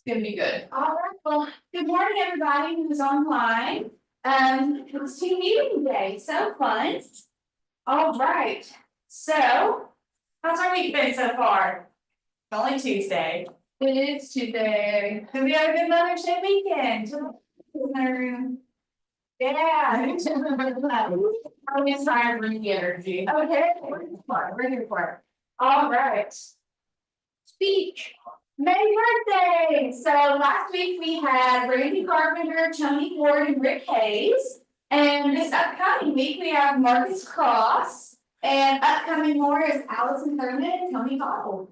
gonna be good. All right, well, good morning, everybody who's online. It's team meeting day, so fun. All right, so how's our week been so far? It's only Tuesday. It is Tuesday. Have we had a good Mother's Day weekend? Yeah. I'm just trying to bring the energy. Okay, we're here for it. All right. Speak. May birthday! So last week we had Randy Carpenter, Tony Ford, and Rick Hayes. And this upcoming week we have Marcus Cross. And upcoming more is Allison Thurman and Tony Cottle.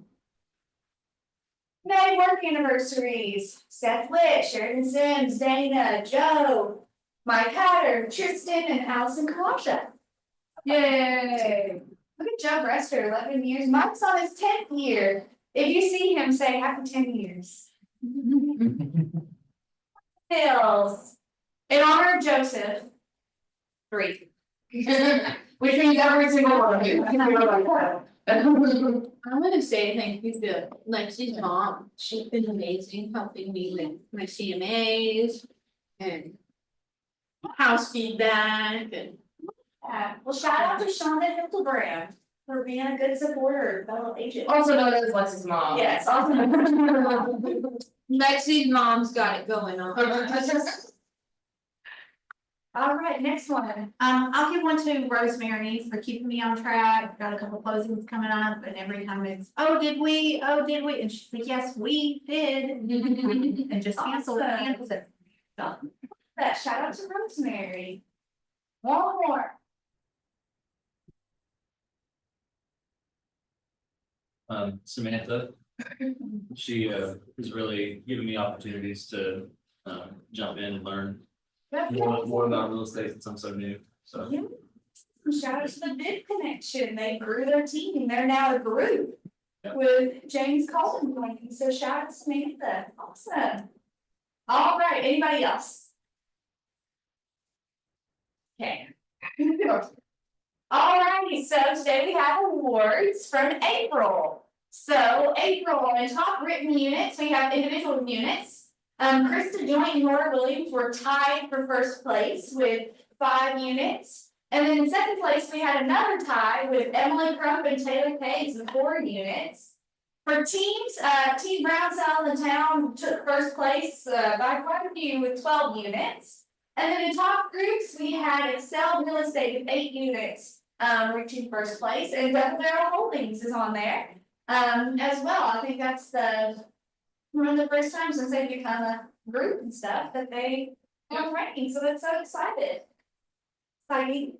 May work anniversaries. Seth Witt, Sheridan Sims, Dana, Joe, Mike Hatter, Tristan, and Allison Kalasha. Yay! Look at Joe Brester, 11 years. Mike's on his 10th year. If you see him, say happy 10 years. Hills. In honor of Joseph. 3. Which means every single one of you. I'm gonna say thank you to Lexi's mom. She's been amazing helping me with my CMAs and house feedback and. Well, shout out to Shonda Hildebrand for being a good supporter, fellow agent. Also known as Lexi's mom. Yes. Lexi's mom's got it going on. All right, next one. I'll give one to Rosemary for keeping me on track. Got a couple closings coming up and every time it's, oh, did we? And she's like, yes, we did. And just cancel it. So, That shout out to Rosemary. One more. Samantha. She has really given me opportunities to jump in and learn more about real estate since I'm so new, so. Yeah. Shout out to the Bid Connection. They grew their team and they're now a group. Yep. With James Colton joining, so shout out to Samantha. Awesome. All right, anybody else? Okay. All righty, so today we have awards from April. So April, in top written units, we have individual units. Krista Joint and Nora Williams were tied for first place with 5 units. And then in second place, we had another tie with Emily Crump and Taylor Case with 4 units. For teams, Team Brown South in the town took first place by quite a few with 12 units. And then in top groups, we had Excel Real Estate with 8 units, reaching first place, and Double Barrel Holdings is on there. As well, I think that's one of the first times since they've become a group and stuff that they have ranking, so that's so excited. Exciting.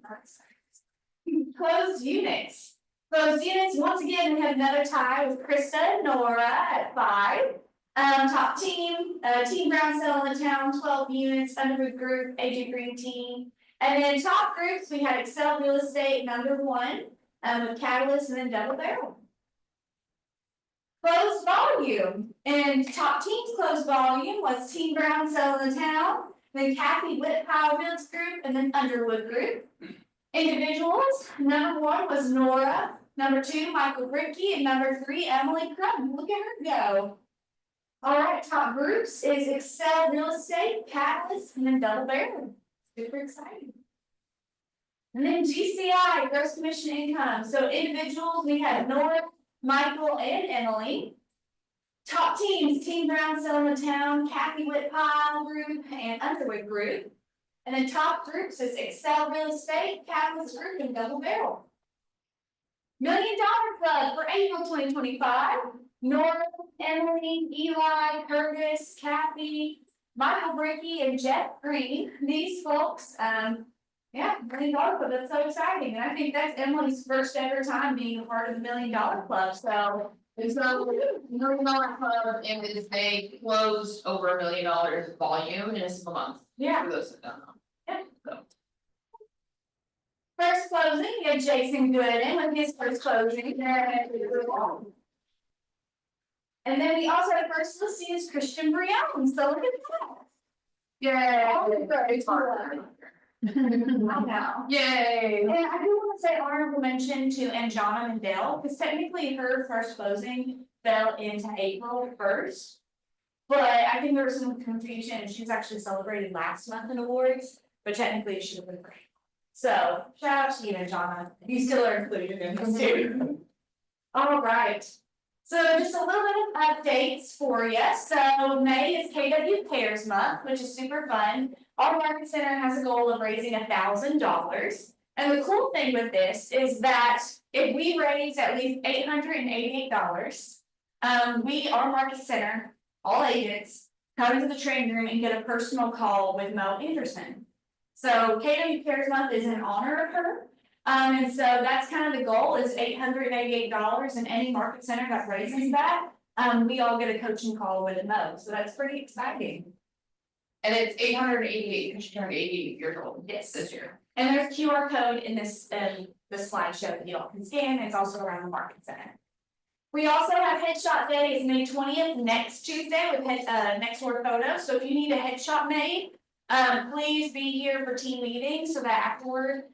Closed units. Closed units, once again, we had another tie with Krista and Nora at 5. Top team, Team Brown Cell in the town, 12 units, Underwood Group, AJ Green team. And then top groups, we had Excel Real Estate number 1, with Catalyst and then Double Barrel. Closed volume, and top team's closed volume was Team Brown Cell in the town, then Kathy Witt Power Fields Group, and then Underwood Group. Individuals, number 1 was Nora, number 2, Michael Brickey, and number 3, Emily Crumb. Look at her go. All right, top groups is Excel Real Estate, Catalyst, and then Double Barrel. Super exciting. And then GCI, gross commission income. So individuals, we had Nora, Michael, and Emily. Top teams, Team Brown Cell in the town, Kathy Witt Pile Group, and Underwood Group. And then top groups is Excel Real Estate, Catalyst Group, and Double Barrel. $1 Million Club for April 2025. Nora, Emily, Eli, Curtis, Kathy, Michael Brickey, and Jeff Green. These folks, yeah, $1 Million Club, that's so exciting. And I think that's Emily's first ever time being a part of the $1 Million Club, so. It's not $1 million club and they closed over $1 million volume in a single month. Yeah. For those that don't know. First closing, we had Jason Gooden with his first closing. And then we also had first listing is Christian Brion, so look at that. Yay! I know. Yay! And I do want to say honorable mention to Anjana Mandel, because technically her first closing fell into April 1st. But I think there was some confusion, and she was actually celebrated last month in awards, but technically it should have been great. So, shout out to you and Jonna, you still are included in this too. All right. So just a little bit of updates for you. So May is KW Cares Month, which is super fun. Our Market Center has a goal of raising $1,000. And the cool thing with this is that if we raise at least $888, our Market Center, all agents, come to the training room and get a personal call with Mo Anderson. So KW Cares Month is in honor of her. And so that's kind of the goal is $888, and any market center that raises that, we all get a coaching call with Mo, so that's pretty exciting. And it's 888, because she turned 80 years old Yes. this year. And there's QR code in this, the slideshow that you all can scan, it's also around the market center. We also have Headshot Day is May 20th, next Tuesday with next word photo, so if you need a headshot made, please be here for team meeting, so that afterward,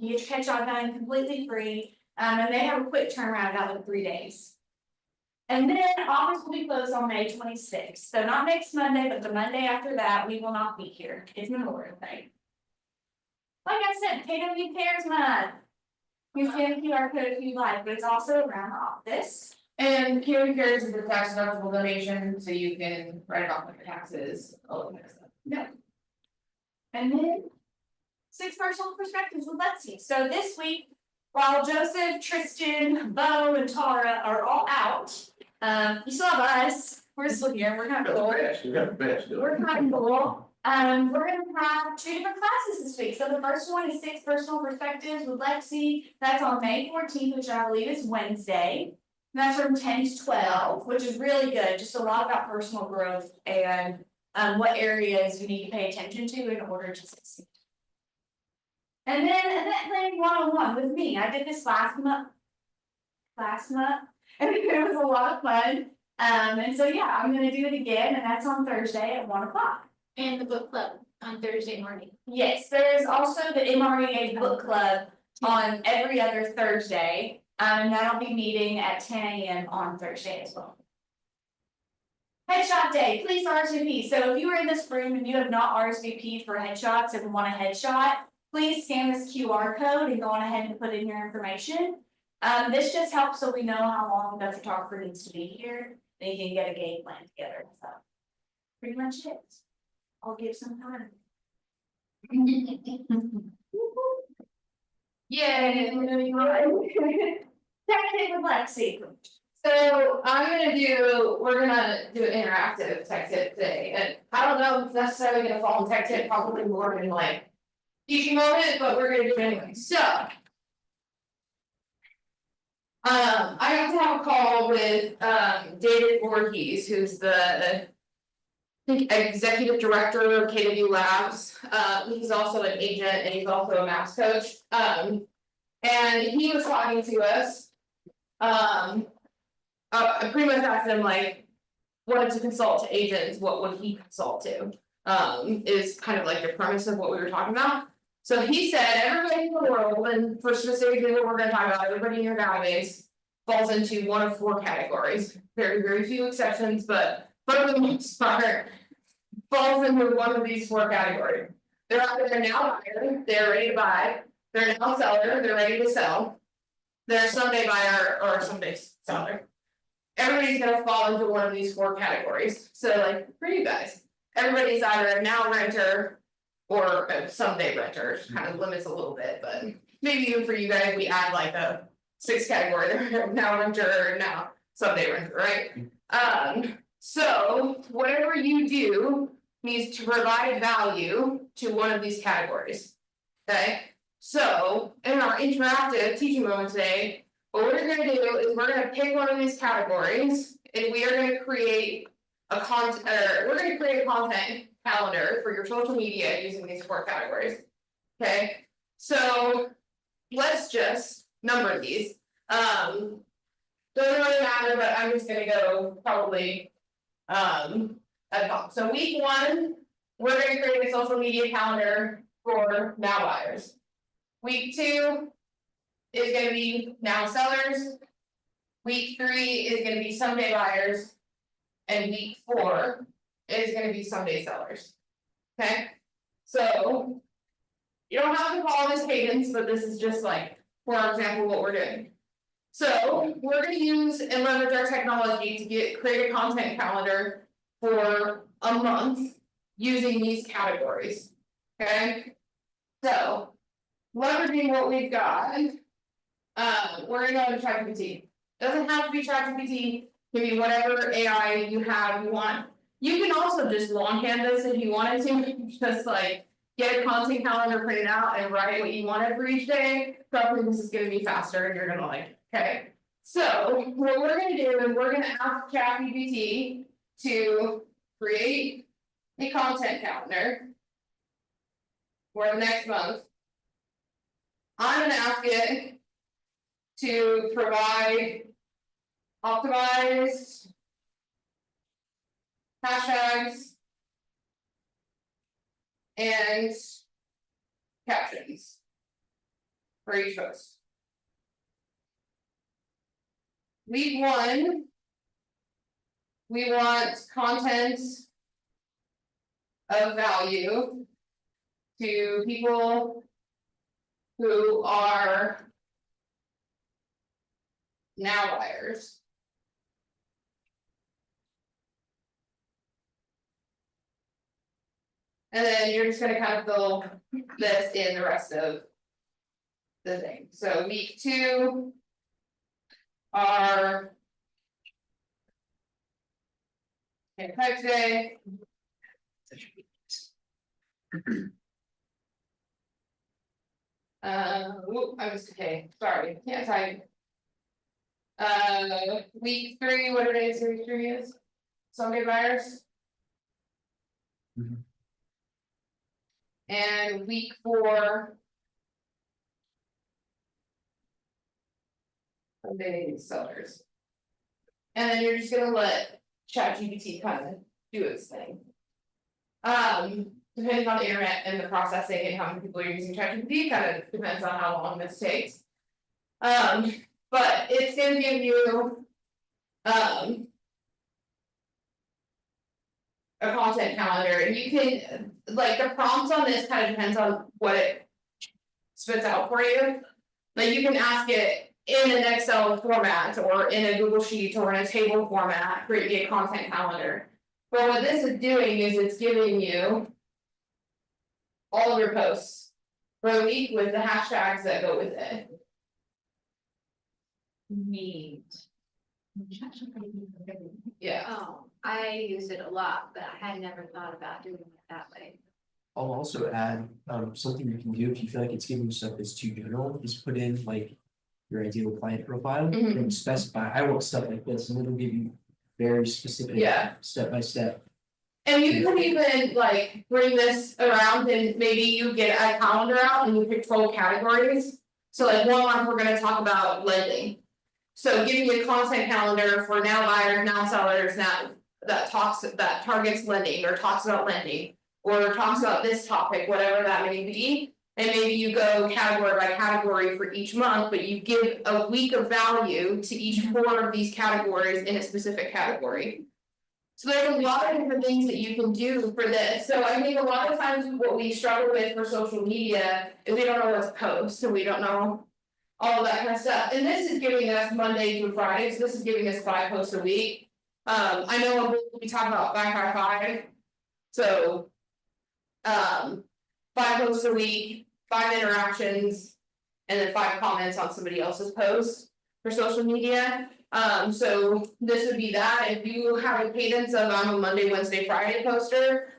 you get your headshot done completely free, and they have a quick turnaround out of 3 days. And then office will be closed on May 26th, so not next Monday, but the Monday after that, we will not be here, it's Memorial Day. Like I said, KW Cares Month. You can QR code if you like, but it's also around the office. And KW Cares is a tax deductible donation, so you can write it off with your taxes, all that kind of stuff. And then 6 personal perspectives with Lexi. So this week, while Joseph, Tristan, Bo, and Tara are all out, you still have us. We're still here. We're kind of cool. You got the best. We're kind of cool. We're gonna have 2 different classes this week. So the first one is 6 personal perspectives with Lexi. That's on May 14th, which I believe is Wednesday. And that's from 10 to 12, which is really good. Just a lot about personal growth and what areas you need to pay attention to in order to succeed. And then event planning 101 with me. I did this last month, and it was a lot of fun. And so yeah, I'm gonna do it again, and that's on Thursday at 1 o'clock. And the book club on Thursday morning. Yes, there is also the MREA book club on every other Thursday. And that'll be meeting at 10 a.m. on Thursday as well. Headshot Day, please RSVP. So if you are in this room and you have not RSVP'd for headshots and want a headshot, please scan this QR code and go on ahead and put in your information. This just helps so we know how long the photographer needs to be here. They can get a game plan together, so. Pretty much it. I'll give some time. Yay. Tactic with Lexi. So we're gonna do an interactive tech tip today, and I don't know if it's necessarily gonna fall in tech tip, probably more in like. Teaching moment, but we're gonna do it anyway, so. I got to have a call with David Voorhees, who's the. I think executive director of KW Labs, he's also an agent and he's also a maths coach, and he was talking to us. I pretty much asked him like, wanted to consult to agents, what would he consult to? Is kind of like the premise of what we were talking about. So he said, everybody in the world, and for specifically what we're gonna talk about, everybody in your database falls into one of 4 categories. Very, very few exceptions, but for the most part, falls into one of these 4 categories. They're either now buyer, they're ready to buy, they're now seller, they're ready to sell. They're someday buyer or someday seller. Everybody's gonna fall into one of these 4 categories. So like for you guys, everybody's either a now renter or a someday renter, kind of limits a little bit, but maybe even for you guys, we add like a 6th category, now renter, now someday renter, right? So whatever you do needs to provide value to one of these categories. Okay, so in our interactive teaching moment today, what we're gonna do is we're gonna pick one of these categories and we are gonna create a content calendar for your social media using these 4 categories. Okay, so let's just number these. Doesn't really matter, but I'm just gonna go probably at top. So week 1, we're gonna create a social media calendar for now buyers. Week 2 is gonna be now sellers. Week 3 is gonna be someday buyers. And week 4 is gonna be Sunday sellers. Okay, so. You don't have to follow this cadence, but this is just like, for example, what we're doing. So we're gonna use and leverage our technology to create a content calendar for a month using these categories. Okay? So leveraging what we've got. We're gonna go to ChatGPT. Doesn't have to be ChatGPT, can be whatever AI you have, you want. You can also just longhand this if you wanted to, just like. Get a content calendar printed out and write what you wanted for each day, probably this is gonna be faster and you're gonna like, it. Okay. So what we're gonna do is we're gonna ask ChatGPT to create a content calendar. For the next month. I'm gonna ask it to provide optimized hashtags and captions for each post. Week 1. We want content of value to people who are now buyers. And then you're just gonna kind of fill this in the rest of the thing. So week 2 are type today. I was okay, sorry, can't type. Week 3, what it is, week 3 is? Sunday buyers. And week 4. Sunday sellers. And then you're just gonna let ChatGPT kind of do its thing. Depending on the internet and the processing and how many people are using ChatGPT, kind of depends on how long this takes. But it's gonna give you. A content calendar, and you can, like, the prompts on this kind of depends on what it spits out for you. Like, you can ask it in an Excel format, or in a Google Sheet, or in a table format, create me a content calendar. But what this is doing is it's giving you all of your posts for the week with the hashtags that go with it. Neat. Yeah, Oh, I use it a lot, but I had never thought about doing it that way. I'll also add, something you can do if you feel like it's giving you stuff that's too general, is put in like. Your ideal client profile Mhm. and specify, I want stuff like this, and it'll give you very specific. Yeah. Step by step. and you can even like bring this around and maybe you get a calendar out and you pick 12 categories. So like 1 month, we're gonna talk about lending. So give me a content calendar for now buyers, now sellers, now that targets lending or talks about lending. Or talks about this topic, whatever that may be, and maybe you go category by category for each month, but you give a week of value to each 4 of these categories in a specific category. So there's a lot of different things that you can do for this, so I think a lot of times what we struggle with for social media is we don't know what to post, and we don't know. All of that kind of stuff, and this is giving us Monday through Friday, so this is giving us 5 posts a week. I know we talk about 5 so. 5 posts a week, 5 interactions. And then 5 comments on somebody else's post for social media. So this would be that, if you have a cadence of I'm a Monday, Wednesday, Friday poster.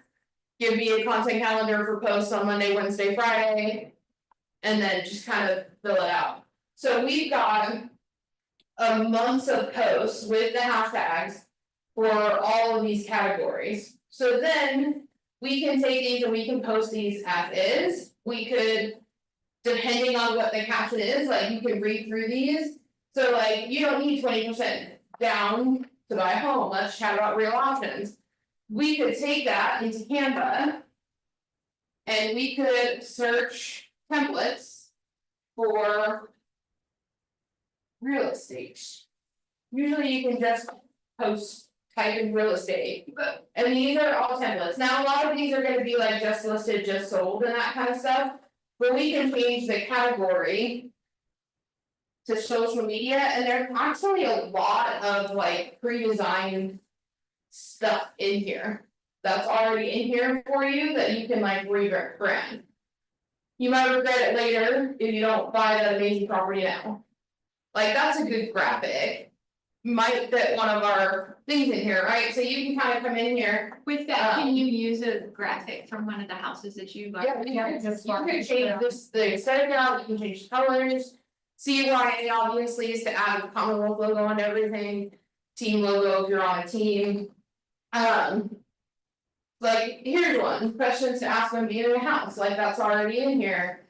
Give me a content calendar for posts on Monday, Wednesday, Friday. And then just kind of fill it out. So we've got a month of posts with the hashtags for all of these categories. So then we can take these and we can post these as is. We could, depending on what the caption is, like you can read through these. So like you don't need 20% down to buy a home. Let's chat about real options. We could take that into Canva. And we could search templates for real estate. Usually you can just post type in real estate. And these are all templates, now a lot of these are gonna be like just listed, just sold and that kind of stuff. But we can change the category. To social media, and there's actually a lot of like pre-designed. Stuff in here. That's already in here for you that you can like rebrand. You might regret it later if you don't buy that amazing property now. Like, that's a good graphic. Might fit one of our things in here, right? So you can kind of come in here. With that, can you use a graphic from one of the houses that you like? You can change this, the aesthetic out, you can change the colors. CYA obviously is to add the Commonwealth logo and everything. Team logo if you're on a team. Like, here's one, questions to ask when being in a house, like that's already in here.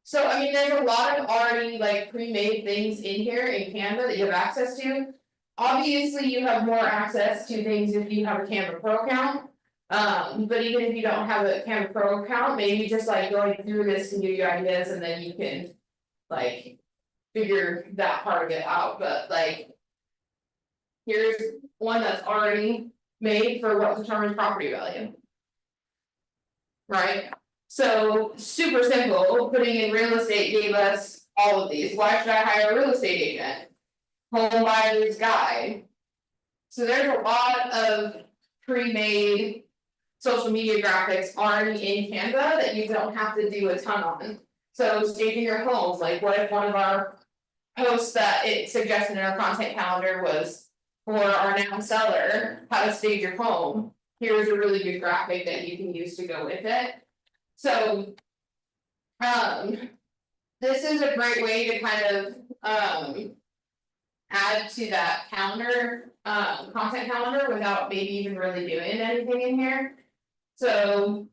So I mean, there's a lot of already like pre-made things in here in Canva that you have access to. Obviously, you have more access to things if you have a Canva Pro account. But even if you don't have a Canva Pro account, maybe just like going through this can give you ideas and then you can. Like, figure that part of it out, but like. Here's one that's already made for what determines property value. Right, so super simple, putting in real estate gave us all of these, why should I hire a real estate agent? Home buyer's guide. So there's a lot of pre-made social media graphics already in Canva that you don't have to do a ton on. So staging your homes, like what if one of our posts that it suggested in our content calendar was. For our now seller, how to stage your home, here's a really good graphic that you can use to go with it. So. This is a great way to kind of, add to that calendar, content calendar without maybe even really doing anything in here. So,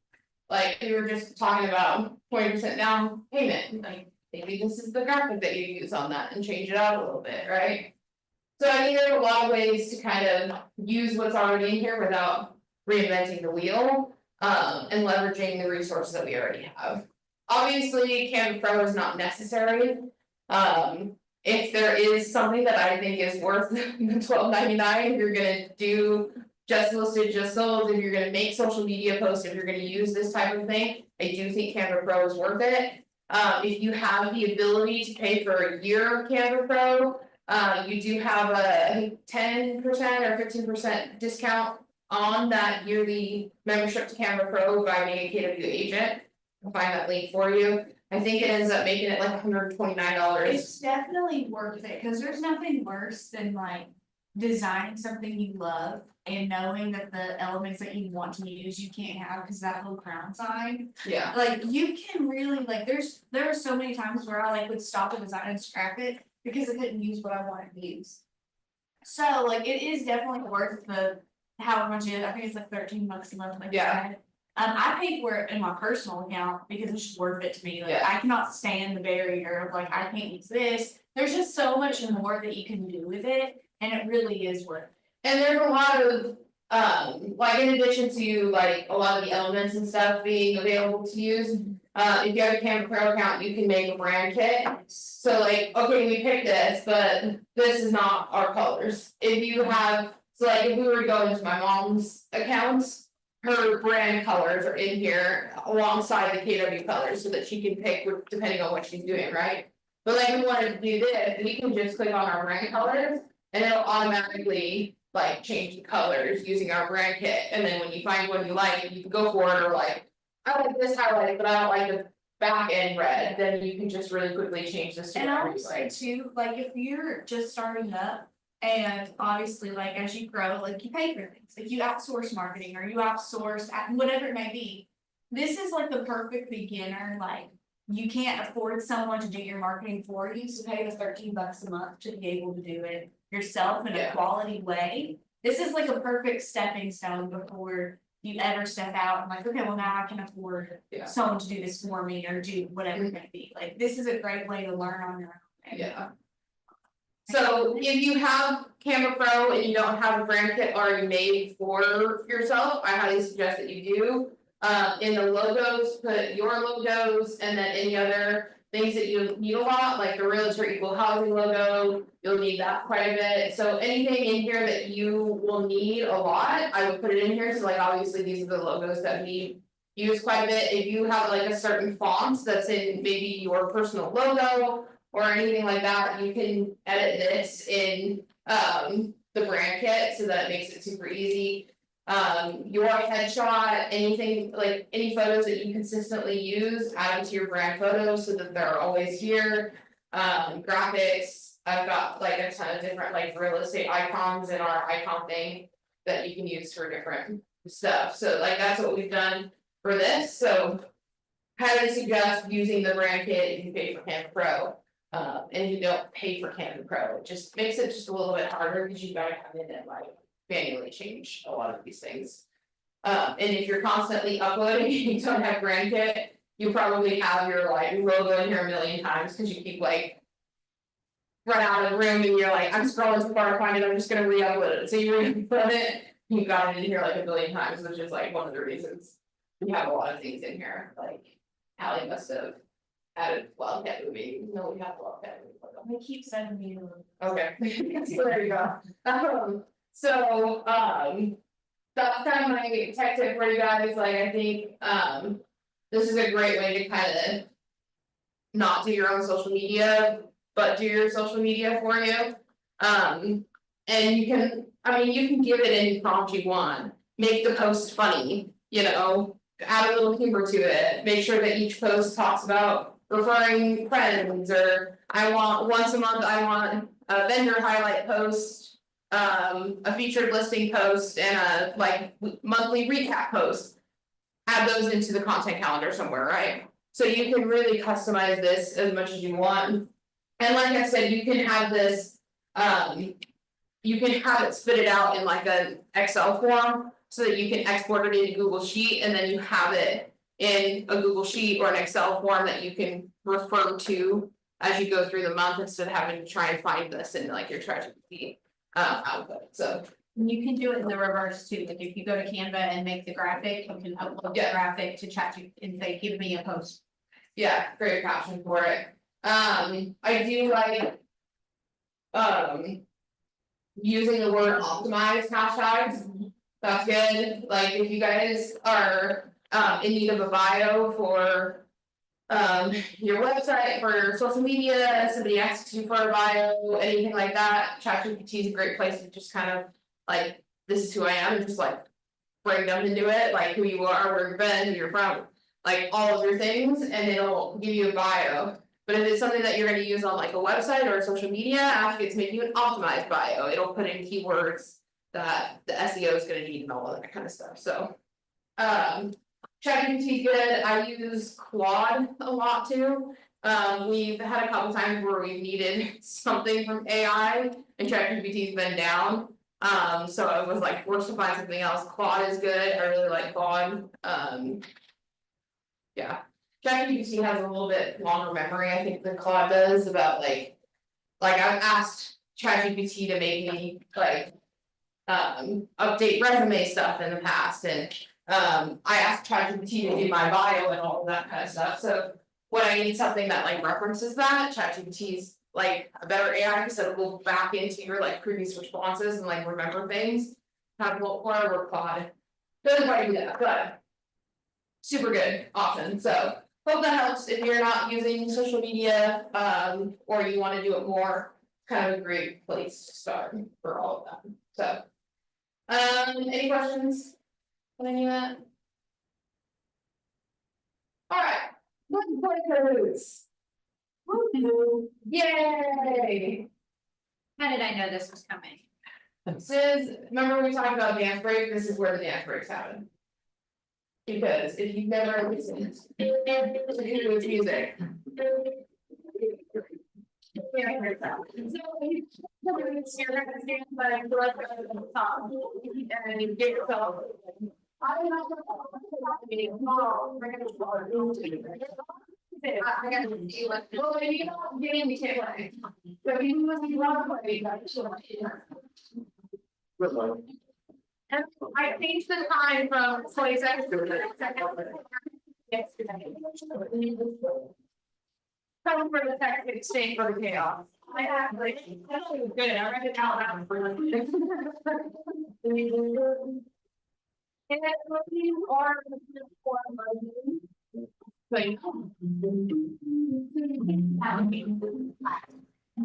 like, we were just talking about 20% down payment, like, maybe this is the graphic that you use on that and change it out a little bit, right? So I mean, there's a lot of ways to kind of use what's already in here without reinventing the wheel, and leveraging the resources that we already have. Obviously, Canva Pro is not necessary. If there is something that I think is worth the $12.99, if you're gonna do just listed, just sold, if you're gonna make social media posts, if you're gonna use this type of thing, I do think Canva Pro is worth it. If you have the ability to pay for a year of Canva Pro. You do have a, I think 10% or 15% discount on that yearly membership to Canva Pro by being a KW agent. I'll find that link for you. I think it ends up making it like $129. It's definitely worth it, cause there's nothing worse than like designing something you love and knowing that the elements that you want to use you can't have because that whole crown sign. Yeah, Like you can really like, there were so many times where I like would stop a design and scrap it because I couldn't use what I wanted to use. So like it is definitely worth the however much it is, I think it's like $13 a month, like you Yeah. said. I paid for it in my personal account because it's just worth it to me, like Yeah. I cannot stand the barrier of like, I can't use this. There's just so much more that you can do with it, and it really is worth it. and there's a lot of, like in addition to like a lot of the elements and stuff being available to use. If you have a Canva Pro account, you can make a brand kit. So like, okay, we picked this, but this is not our colors. If you have, so like if we were to go into my mom's accounts. Her brand colors are in here alongside the KW colors so that she can pick depending on what she's doing, right? But like we wanted to do this, we can just click on our brand colors and it'll automatically like change the colors using our brand kit. And then when you find one you like, you can go for it, or like, I like this highlight, but I don't like the back end red, then you can just really quickly change this to And I whatever would you say like. too, like if you're just starting up. And obviously, like as you grow, like you pay for things, like you outsource marketing or you outsource whatever it may be. This is like the perfect beginner, like you can't afford someone to do your marketing for you, so pay the $13 a month to be able to do it yourself in a Yeah. quality way. This is like a perfect stepping stone before you ever step out and like, okay, well now I can afford Yeah. someone to do this for me or do whatever it may be, like this is a great way to learn on your own. Yeah. So if you have Canva Pro and you don't have a brand kit already made for yourself, I highly suggest that you do. In the logos, put your logos and then any other things that you need a lot, like the Realtor Equal Housing logo, you'll need that quite a bit, so anything in here that you will need a lot, I would put it in here, so like obviously these are the logos that we. Use quite a bit, if you have like a certain font that's in maybe your personal logo or anything like that, you can edit this in the brand kit, so that makes it super easy. Your headshot, anything like any photos that you consistently use, add them to your brand photos so that they're always here. Graphics, I've got like a ton of different like real estate icons in our icon thing that you can use for different stuff, so like that's what we've done for this, so. Highly suggest using the brand kit if you pay for Canva Pro. And you don't pay for Canva Pro, it just makes it just a little bit harder because you gotta come in and like manually change a lot of these things. And if you're constantly uploading and you don't have brand kit, you probably have your like logo in here a million times because you keep like. Run out of the room and you're like, I'm scrolling too far to find it, I'm just gonna re-upload it, so you re-upload it, you got it in here like a billion times, which is like one of the reasons. We have a lot of things in here, like Hallie must have added Wildcat movie, no, we have Wildcat movie. We keep sending me the. Okay, so there you go. So, that's kind of my tech tip for you guys, like, I think, this is a great way to kind of. Not do your own social media, but do your social media for you. And you can, I mean, you can give it any prompt you want, make the post funny, you know. Add a little humor to it, make sure that each post talks about referring friends, or I want, once a month, I want a vendor highlight post. A featured listing post and a like monthly recap post. Add those into the content calendar somewhere, right? So you can really customize this as much as you want. And like I said, you can have this, you can have it spit it out in like an Excel form. So that you can export it into Google Sheet and then you have it in a Google Sheet or an Excel form that you can refer to. As you go through the month instead of having to try and find this in like your ChatGPT output, so. You can do it in the reverse too, like if you go to Canva and make the graphic, you can upload the Yeah. graphic to ChatGPT and say, give me a post. Yeah, great caption for it. I do like. Using the word optimized hashtags. That's good, like if you guys are in need of a bio for. Your website, for your social media, somebody asks you for a bio, anything like that, ChatGPT is a great place to just kind of. Like, this is who I am, and just like. Bring them into it, like who you are, where you've been, who you're from, like all of your things, and it'll give you a bio. But if it's something that you're gonna use on like a website or social media, ask it to make you an optimized bio, it'll put in keywords. That the SEO is gonna need and all of that kind of stuff, so. ChatGPT is good, I use Claude a lot too. We've had a couple times where we needed something from AI and ChatGPT's been down. So I was like forced to find something else. Claude is good, I really like Claude, yeah. ChatGPT has a little bit longer memory, I think, than Claude does about like. Like I've asked ChatGPT to make me like. Update resume stuff in the past and. I asked ChatGPT to do my bio and all of that kind of stuff, so. When I need something that like references that, ChatGPT's like a better AI, because it'll go back into your like previous responses and like remember things. Have a little more Claude. Doesn't quite do that, but. Super good option, so hope that helps if you're not using social media, or you wanna do it more. Kind of a great place to start for all of them, so. Any questions? On any of that? Alright, let's play Kahoots. Yay! How did I know this was coming? This is, remember we talked about dance break, this is where the dance breaks happen. Because if you've never listened to Kahoots music. And you get yourself. I don't know. I gotta see like, well, maybe you don't get into it, like, so you must be wrong, like, and I changed the time from 20 seconds to 30 seconds. Yesterday. Come for the tech, stay for the chaos. I have like, that's so good, I read it out loud for like. And then you are. Like.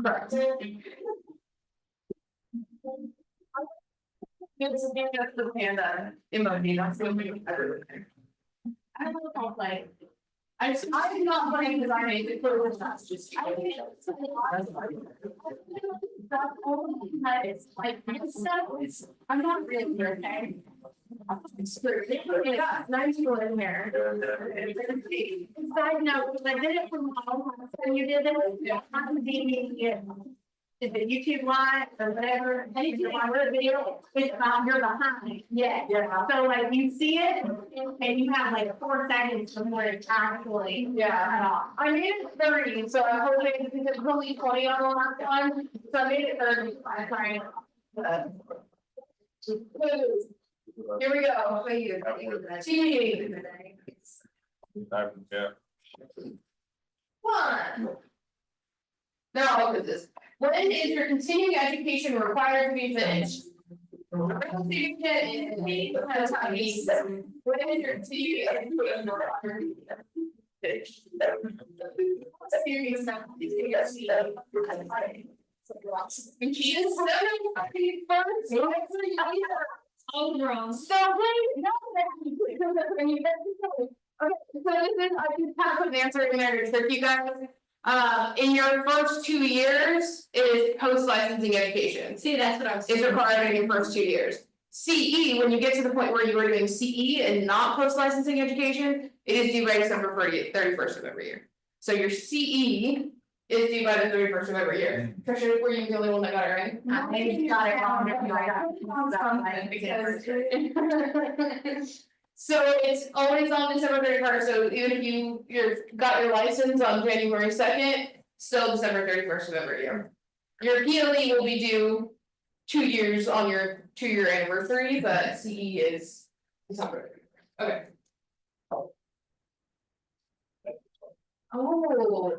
Correct. It's the panda emoji, that's the only everywhere. I don't know if I'll play. I'm not playing because I made it for the that's just. It's like, it's so, it's, I'm not really here, okay? Nice people in here. Side note, because I did it from home, and you did it, I'm the YouTube live or whatever, and you want a video, it's you're behind. Yeah. So like you see it and you have like 4 seconds before it's actually. Yeah. I made it 30, so I'm hoping because it's only 20 on the last one, so I made it 30, I'm trying. Here we go. T. Yeah. One. Now, look at this. When is your continuing education required to be finished? When is your continuing education required to be finished? Serious now. All wrong. So wait, no, okay, so this is, I just have an answer in there, so if you guys. In your first 2 years is post licensing education. See, that's what I was. Is required in your first 2 years. CE, when you get to the point where you are doing CE and not post licensing education, it is due by December 31st of every year. So your CE is due by the 31st of every year. Trisha, were you the only one that got it right? I maybe got it wrong, if you got. So it's always on December 31st, so even if you've got your license on January 2nd, still December 31st of every year. Your PLE will be due 2 years on your 2-year anniversary, but CE is December 31st. Okay. Oh.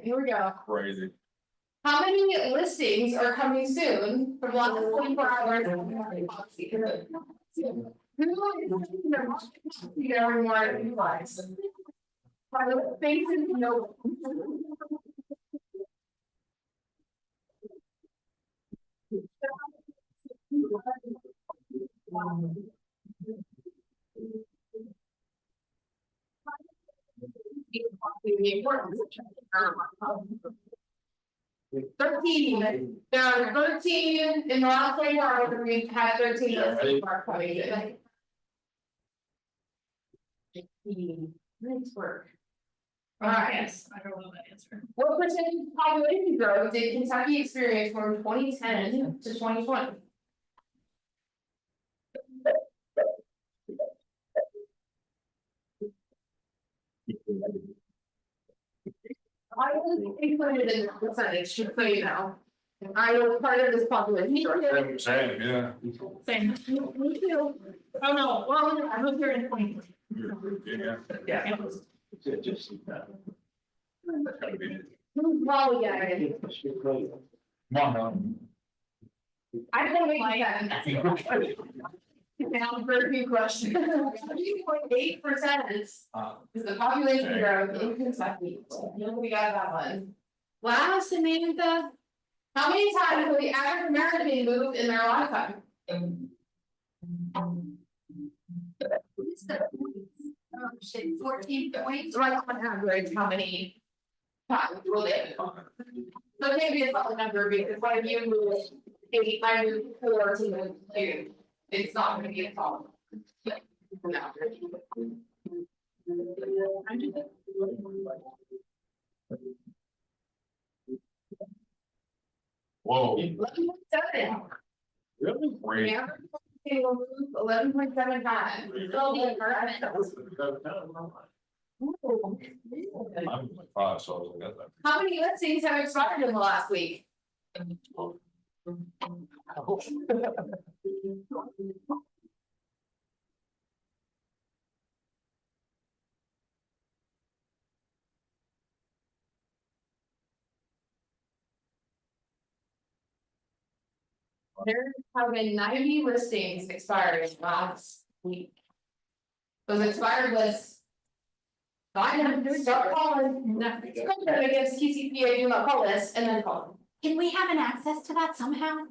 Here we go. Crazy. How many listings are coming soon from last 24 hours? Faces, no. Thirteen, there are 13 in the last 24 hours, we've had 13 listings are coming in. Nice work. Alright, Yes, I don't know that answer. what percentage of population growth did Kentucky experience from 2010 to 2020? I was included in the percentage, just so you know. I was part of this population. Same, yeah. Same. Me too. Oh, no, well, I moved here in 20. Yeah. Yeah. Come Well, yeah. on now. I don't make that. Now for a few questions. 3.8% is the population growth in Kentucky. We got that one. Wow, Samantha. How many times will the average American move in their lifetime? Oh, shit, 14 points. Right on average, how many times will they move? So maybe it's not a number because what if you move 8, I move 4 to move 2, it's not gonna be a problem. No. Whoa, 11.7. really? Great. Yeah. They will move 11.7 times. It'll be perfect. I'm like 5, so I was like, that's. How many listings have expired in the last week? There have been 90 listings expired last week. Those expired lists. Start calling. Complaint against TCPA, do not call this, and then call them. Can we have an access to that somehow?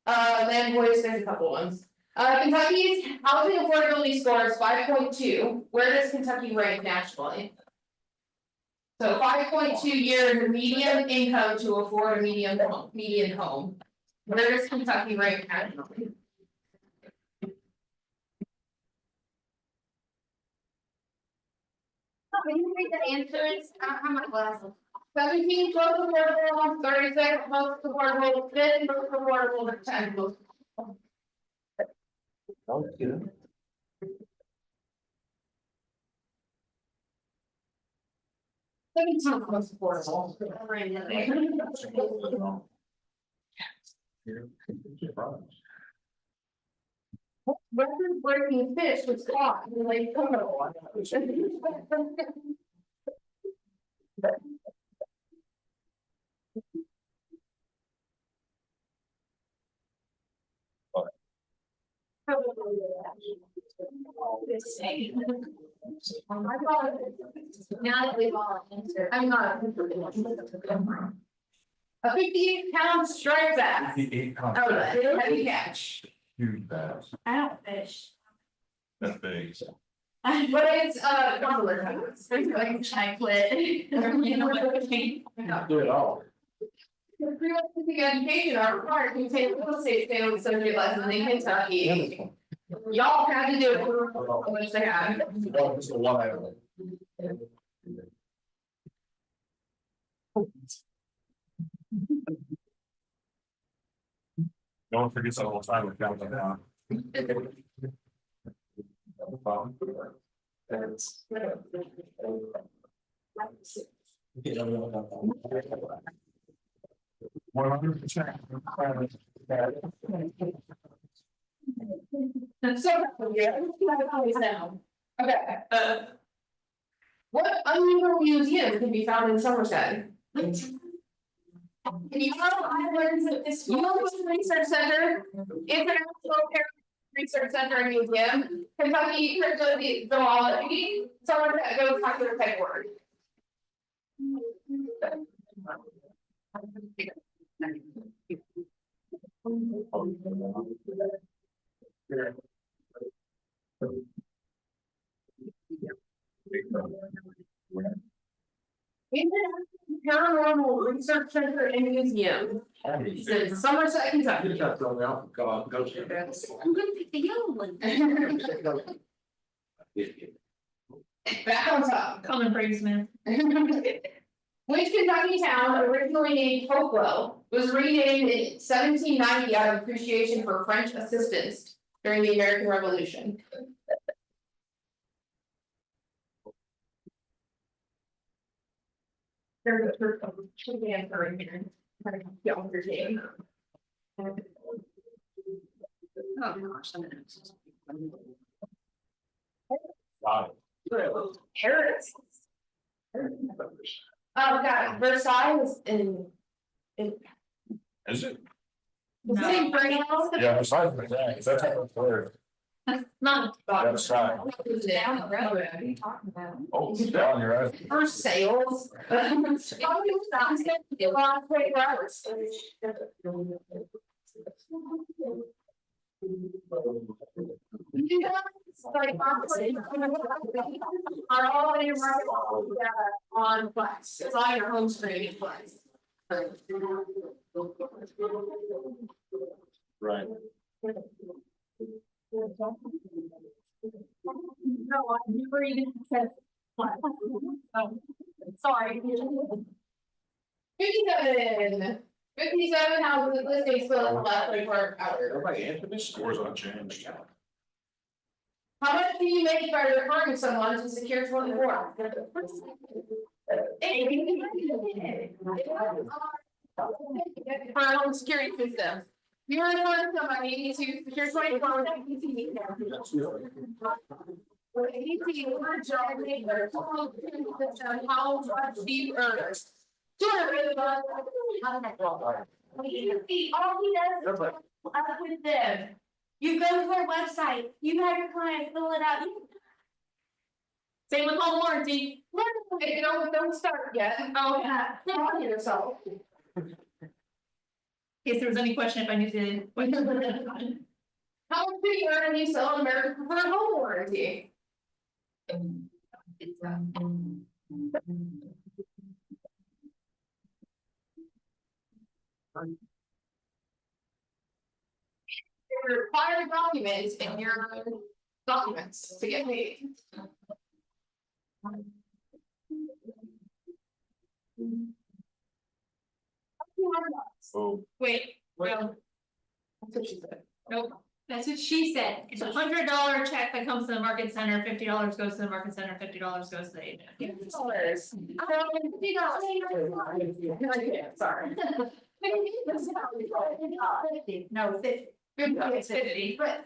Land voice, there's a couple ones. Kentucky's housing affordability score is 5.2. Where does Kentucky rank nationally? So 5.2 year median income to afford a median home. Where does Kentucky rank nationally? Can you read the answers? I don't have my glasses. 17 most affordable, 36 most affordable, 10 most affordable, and 10 most. Oh, good. Most affordable. Record breaking fish was caught in Lake Como. Now that we've all answered. I'm not. A 58-pound striped bass. Oh, heavy catch. Huge bass, I don't fish. that's big. But it's popular. I quit. You know what I mean? Do it all. The pre-licensing education are required to take real estate sales associate license in Kentucky. Y'all had to do it, which they had. Just a one item. Don't forget that all the time, we're counting down. One 100%. So, yeah, always now. Okay, what unusual museum can be found in Somerset? You know, I learned that this Research Center, International Heritage Research Center and Museum, Kentucky Cryptozoology, Somerset goes back to the type word. Paranormal Research Center and Museum, it's in Somerset, Kentucky. I'm gonna pick the yellow one. Back on top. Colin Brisman. Which Kentucky town, originally named Hopewell, was renamed in 1790 out of appreciation for French assistance during the American Revolution? There's a answer in here. I'm gonna get on your game. Oh, gosh, Paris. Oh, God, Versailles is in. Is it? The same brand. Yeah, besides the thing, that's how it's there. Not. That's right. Down the road, what are you talking about? Oh, it's down your eyes. For sales. Are all in your market on Flex, it's on your home screen, Flex. Right. No, I never even said. Oh, sorry. 57 houses listed still in the last 24 hours. Everybody answered this, scores unchanged. How much do you make by referring someone to secure 24? For our own security system. You are referring somebody to secure 24. How much do you earn? All he does up with them. You go to their website, you have your client fill it out, you Same with home warranty. Don't start yet. Oh, yeah. Don't yourself. In case there was any question if I need to. How much do you earn when you sell an American Preferred home warranty? Your required documents in your documents to get paid. Oh, Wait, no, That's what she said. nope, that's what she said, it's $100 check that comes to the market center, $50 goes to the market center, $50 goes to the agent. Dollars. Sorry. No, It's 50, but.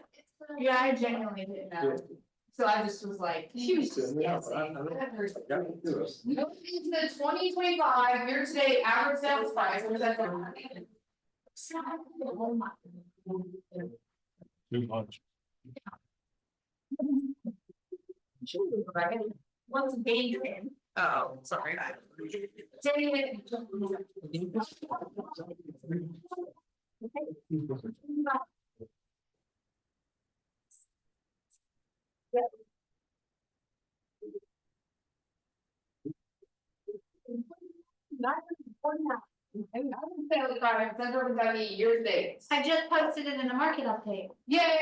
yeah, I genuinely didn't know. So I just was like. She was just guessing. It's the 2025 year-to-date average sales price, what is that? too much. What's Adrian? Oh, sorry. Sales price, that's what I mean, year-to-date. I just posted it in the market update. Yay!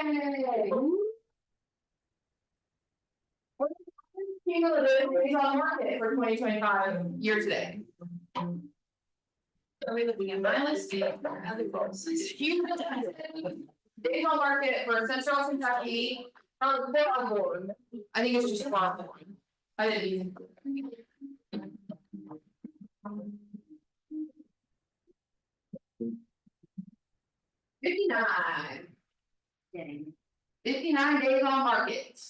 Cumulative days on market for 2025 year to date. Are we looking at my list? Other goals. Cumulative days on market for Central Kentucky, they're on board. I think it's just farm. I didn't even. 59. 59 days on market.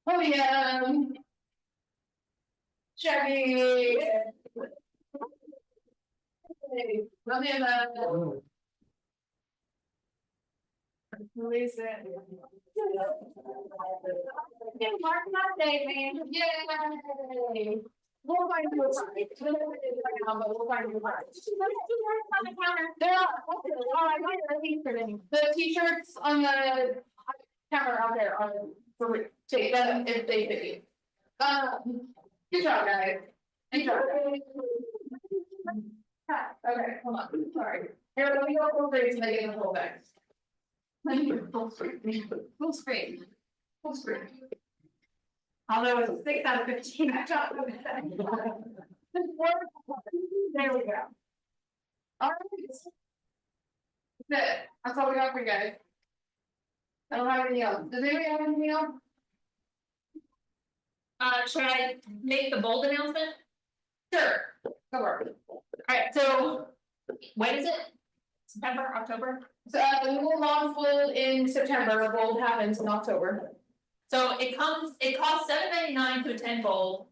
Podium. Chevy. Nothing about. Release it. Mark my day, man. Yay. We'll find you a price. We'll find you a price. On the counter. They're all, I got a t-shirt in. The t-shirts on the counter out there are for, take them if they fit you. Good job, guys. Good job. Okay, hold on, sorry. Here, let me go full screen so they get the whole thing. Full screen. Full screen. Full screen. Although it's 6 out of 15, I got it. There we go. All right. That's it. That's all we got for you guys. I don't have anything else. Does anybody have anything else? Should I make the bold announcement? Sure. Go for it. Alright, so when is it? September, October? So we will launch Bold in September. Bold happens in October. So it costs $7.99 to attend Bold.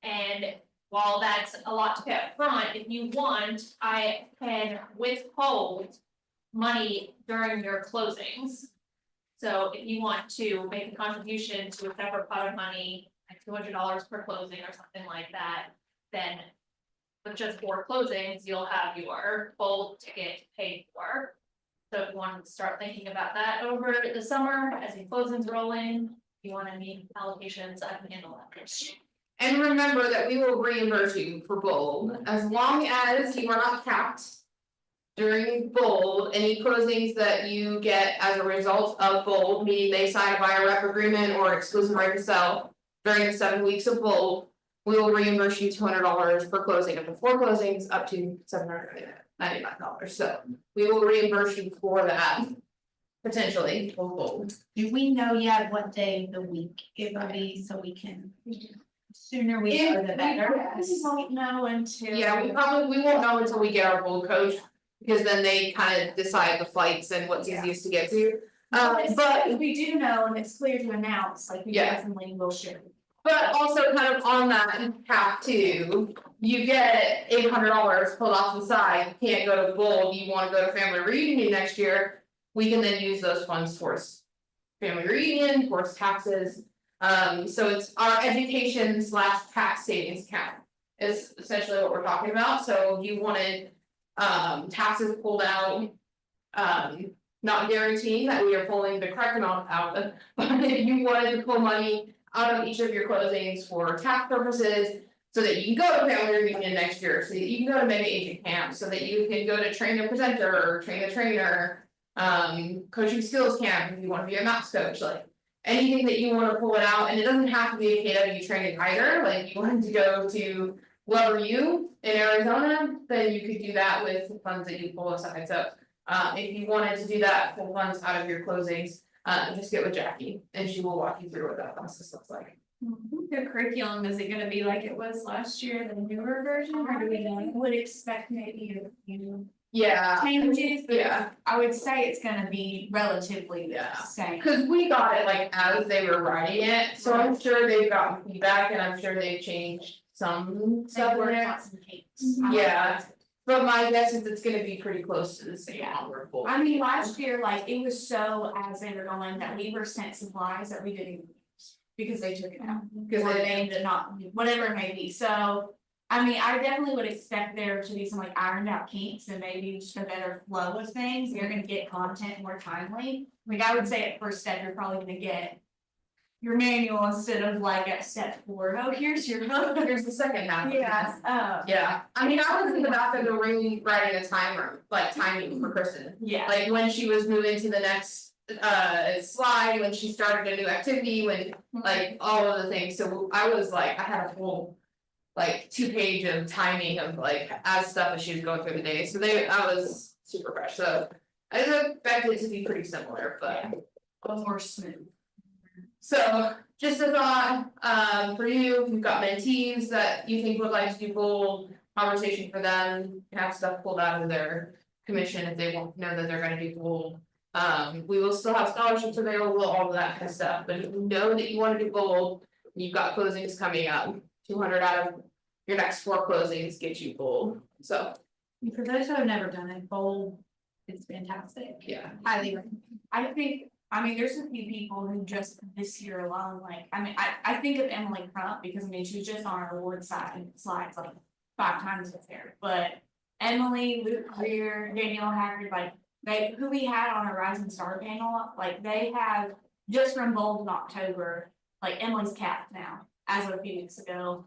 And while that's a lot to pay up front, if you want, I can withhold money during your closings. So if you want to make a contribution to a separate pot of money, like $200 per closing or something like that, then with just 4 closings, you'll have your Bold ticket paid for. So if you want to start thinking about that over the summer, as the closings roll in, if you want any allocations, I can handle that. And remember that we will reimburse you for Bold as long as you are not capped. During Bold, any closings that you get as a result of Bold, meaning they sign a buyer rep agreement or exclusive right to sell. During the 7 weeks of Bold, we will reimburse you $200 per closing, and for 4 closings up to $799, so we will reimburse you for that. Potentially, for Bold. Do we know yet what day of the week it will be, so we can, sooner we If know the better? we won't know until. Yeah, we won't know until we get our Bold coach, because then they kind of decide the flights and what's Yeah. easiest to get to. But But if we do know and it's clear to announce, like we Yeah. definitely will share. But also kind of on that cap too, you get $800 pulled off the side, you can't go to Bold, you wanna go to family reunion next year. We can then use those funds towards family reunion, towards taxes. So it's our education / tax savings account is essentially what we're talking about, so you wanted taxes pulled out. Not guaranteeing that we are pulling the correct amount out, but if you wanted to pull money out of each of your closings for tax purposes. So that you can go to family reunion next year, so that you can go to mega agent camp, so that you can go to train a presenter or train a trainer. Coaching skills camp, if you wanna be a maps coach, like. Anything that you wanna pull it out, and it doesn't have to be a KW training either, like you wanted to go to. Lover U in Arizona, then you could do that with the funds that you pull aside, so. If you wanted to do that, pull funds out of your closings, just get with Jackie, and she will walk you through what that process looks like. The curriculum, is it gonna be like it was last year, the newer version, or do we know? Would expect maybe a few Yeah, changes, but yeah, I would say it's gonna be relatively the Yeah. same. cause we got it like as they were writing it, so I'm sure they've gotten feedback and I'm sure they've changed some stuff in Worked there. out some kinks. Yeah. But my guess is it's gonna be pretty close to the same Yeah. number of I mean, last year, like, it was so as they were going that we were sent supplies that we didn't use. Because they took it out, Cause or they- they did not, whatever it may be, so. I mean, I definitely would expect there to be some like ironed out kinks and maybe just a better flow of things, you're gonna get content more timely. Like, I would say at first step, you're probably gonna get. Your manual instead of like at step 4, oh, here's your. Here's the second half. Yeah, Yeah, I mean, I was in the back of the room writing a timer, like timing for Kristen. yeah. Like when she was moving to the next slide, when she started a new activity, when like all of the things, so I was like, I had a whole. Like 2-page of timing of like as stuff as she was going through the day, so I was super fresh, so. I expect it to be pretty similar, but. A little more smooth. So, just a thought, for you, if you've got mentees that you think would like to do bold conversation for them, have stuff pulled out of their commission if they won't know that they're gonna do bold. We will still have scholarships available, all of that kind of stuff, but if you know that you wanna do bold, you've got closings coming up. 200 out of your next 4 closings get you bold, so, For those who have never done it, bold, it's fantastic, yeah. highly recommend. I mean, there's a few people who just this year alone, like, I mean, I think of Emily Crump, because I mean, she was just on our award slides like 5 times this year, but. Emily, Luke Greer, Danielle Haggard, like, who we had on our Rising Star panel, like, they have, just from Bold in October, like Emily's capped now, as of a few weeks ago.